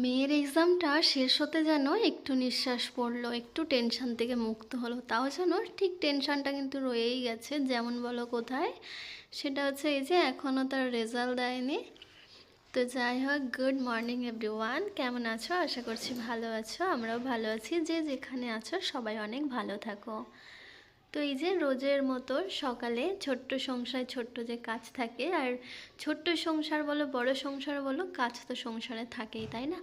মেয়ের এক্সামটা শেষ হতে যেন একটু নিঃশ্বাস পড়লো, একটু টেনশন থেকে মুক্ত হলো। তাও যেন ঠিক টেনশনটা কিন্তু রয়েই গেছে। যেমন বলো কোথায়, সেটা হচ্ছে এই যে এখনও তার রেজাল্ট দেয়নি। তো যাই হোক, গুড মর্নিং এভরিওয়ান, কেমন আছো? আশা করছি ভালো আছো। আমরাও ভালো আছি। যে যেখানে আছো সবাই অনেক ভালো থাকো। তো এই যে রোজের মতো সকালে ছোট্ট সংসার, ছোট্ট যে কাজ থাকে, আর ছোট্ট সংসার বলো বড় সংসার বলো, কাজ তো সংসারে থাকেই, তাই না?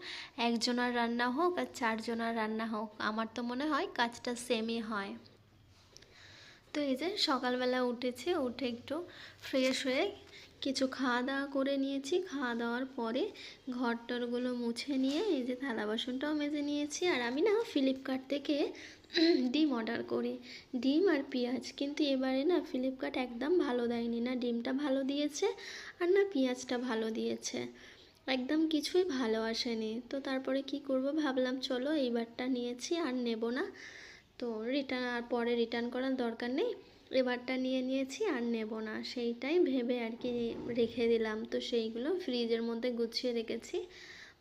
একজনের রান্না হোক আর চারজনের রান্না হোক, আমার তো মনে হয় কাজটা সেমই হয়। তো এই যে সকালবেলা উঠেছি, উঠে একটু ফ্রেশ হয়ে কিছু খাওয়া দাওয়া করে নিয়েছি। খাওয়া দাওয়ার পরে ঘর টরগুলো মুছে নিয়ে এই যে থালা বাসনটাও মেজে নিয়েছি। আর আমি না ফ্লিপকার্ট থেকে ডিম অর্ডার করি, ডিম আর পেঁয়াজ। কিন্তু এবারে না ফ্লিপকার্ট একদম ভালো দেয়নি, না ডিমটা ভালো দিয়েছে আর না পেঁয়াজটা ভালো দিয়েছে, একদম কিছুই ভালো আসেনি। তো তারপরে কি করব, ভাবলাম চলো এইবারটা নিয়েছি আর নেব না। তো রিটার্ন, আর পরে রিটার্ন করার দরকার নেই, এবারটা নিয়ে নিয়েছি আর নেব না, সেইটাই ভেবে আর কি রেখে দিলাম। তো সেইগুলো ফ্রিজের মধ্যে গুছিয়ে রেখেছি,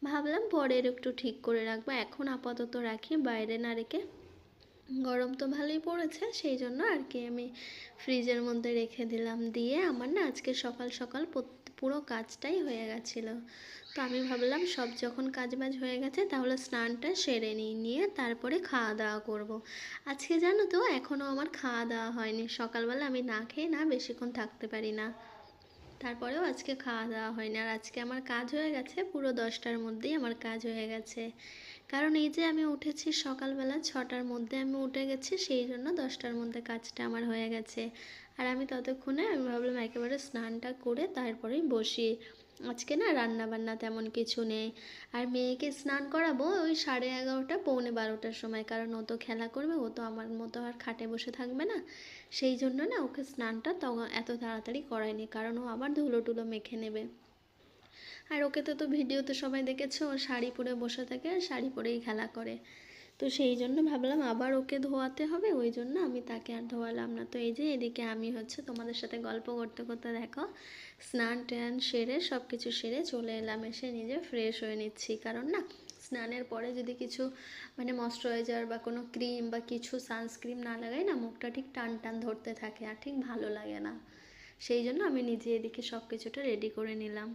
ভাবলাম পরের একটু ঠিক করে রাখবো, এখন আপাতত রাখি বাইরে না রেখে। গরম তো ভালোই পড়েছে, সেই জন্য আর কি আমি ফ্রিজের মধ্যে রেখে দিলাম। দিয়ে আমার না আজকে সকাল সকাল পুরো কাজটাই হয়ে গেছিলো। তো আমি ভাবলাম সব যখন কাজবাজ হয়ে গেছে তাহলে স্নানটা সেরে নিই, নিয়ে তারপরে খাওয়া দাওয়া করব। আজকে জানো তো এখনও আমার খাওয়া দাওয়া হয়নি। সকালবেলা আমি না খেয়ে না বেশিক্ষণ থাকতে পারি না, তারপরেও আজকে খাওয়া দাওয়া হয়নি। আর আজকে আমার কাজ হয়ে গেছে, পুরো 10টার মধ্যেই আমার কাজ হয়ে গেছে। কারণ এই যে আমি উঠেছি সকালবেলা 6টার মধ্যে আমি উঠে গেছি, সেই জন্য 10টার মধ্যে কাজটা আমার হয়ে গেছে। আর আমি ততক্ষণে আমি ভাবলাম একেবারে স্নানটা করে তারপরেই বসি। আজকে না রান্না বান্না তেমন কিছু নেই। আর মেয়েকে স্নান করাবো ওই 11:30 পৌনে 12টার সময়, কারণ ও তো খেলা করবে, ও তো আমার মতো আর খাটে বসে থাকবে না। সেই জন্য না ওকে স্নানটা তখন এত তাড়াতাড়ি করায়নি, কারণ ও আবার ধুলো টুলো মেখে নেবে। আর ওকে তো ভিডিওতে সবাই দেখেছো, ও শাড়ি পরে বসে থাকে আর শাড়ি পরেই খেলা করে। তো সেই জন্য ভাবলাম আবার ওকে ধোয়াতে হবে, ওই জন্য আমি তাকে আর ধোয়ালাম না। তো এই যে এদিকে আমি তোমাদের সাথে গল্প করতে করতে দেখো স্নান ট্যান সেরে সব কিছু সেরে চলে এলাম, এসে নিজে ফ্রেশ হয়ে নিচ্ছি। কারণ না স্নানের পরে যদি কিছু ময়শ্চারাইজার বা কোনো ক্রিম বা কিছু সানস্ক্রিন না লাগাই না, মুখটা ঠিক টান টান ধরতে থাকে আর ঠিক ভালো লাগে না। সেই জন্য আমি নিজে এদিকে সব কিছুটা রেডি করে নিলাম।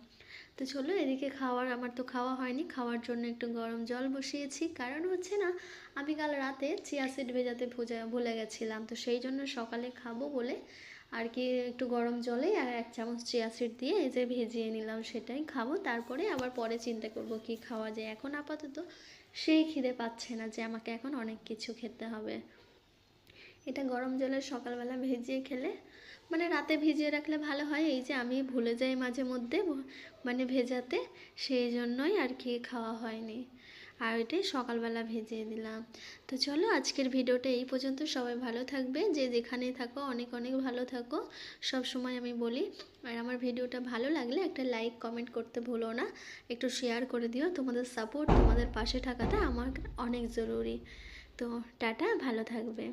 তো চলো এদিকে আমার তো খাওয়া হয়নি, খাওয়ার জন্য একটু গরম জল বসিয়েছি। কারণ না আমি কাল রাতে চিয়া সিড ভেজাতে ভুলে গেছিলাম, তো সেই জন্য সকালে খাবো বলে আর কি একটু গরম জলে আর 1 চামচ চিয়া সিড দিয়ে এই যে ভেজিয়ে নিলাম, সেটাই খাবো। তারপরে আবার পরে চিন্তা করব কি খাওয়া যায়। এখন আপাতত সেই খিদে পাচ্ছে না যে আমাকে এখন অনেক কিছু খেতে হবে। এটা গরম জলে সকালবেলা ভেজিয়ে খেলে রাতে ভিজিয়ে রাখলে ভালো হয়। এই যে আমি ভুলে যাই মাঝে মধ্যে ভেজাতে, সেই জন্যই আর কি খাওয়া হয়নি। আর ওইটাই সকালবেলা ভেজিয়ে দিলাম। তো চলো আজকের ভিডিওটা এই পর্যন্ত। সবাই ভালো থাকবে, যে যেখানেই থাকো অনেক অনেক ভালো থাকো, সব সময় আমি বলি। আর আমার ভিডিওটা ভালো লাগলে একটা লাইক কমেন্ট করতে ভুলো না, একটু শেয়ার করে দিও। তোমাদের সাপোর্ট, তোমাদের পাশে থাকাটা আমার অনেক জরুরি। তো টাটা, ভালো থাকবে।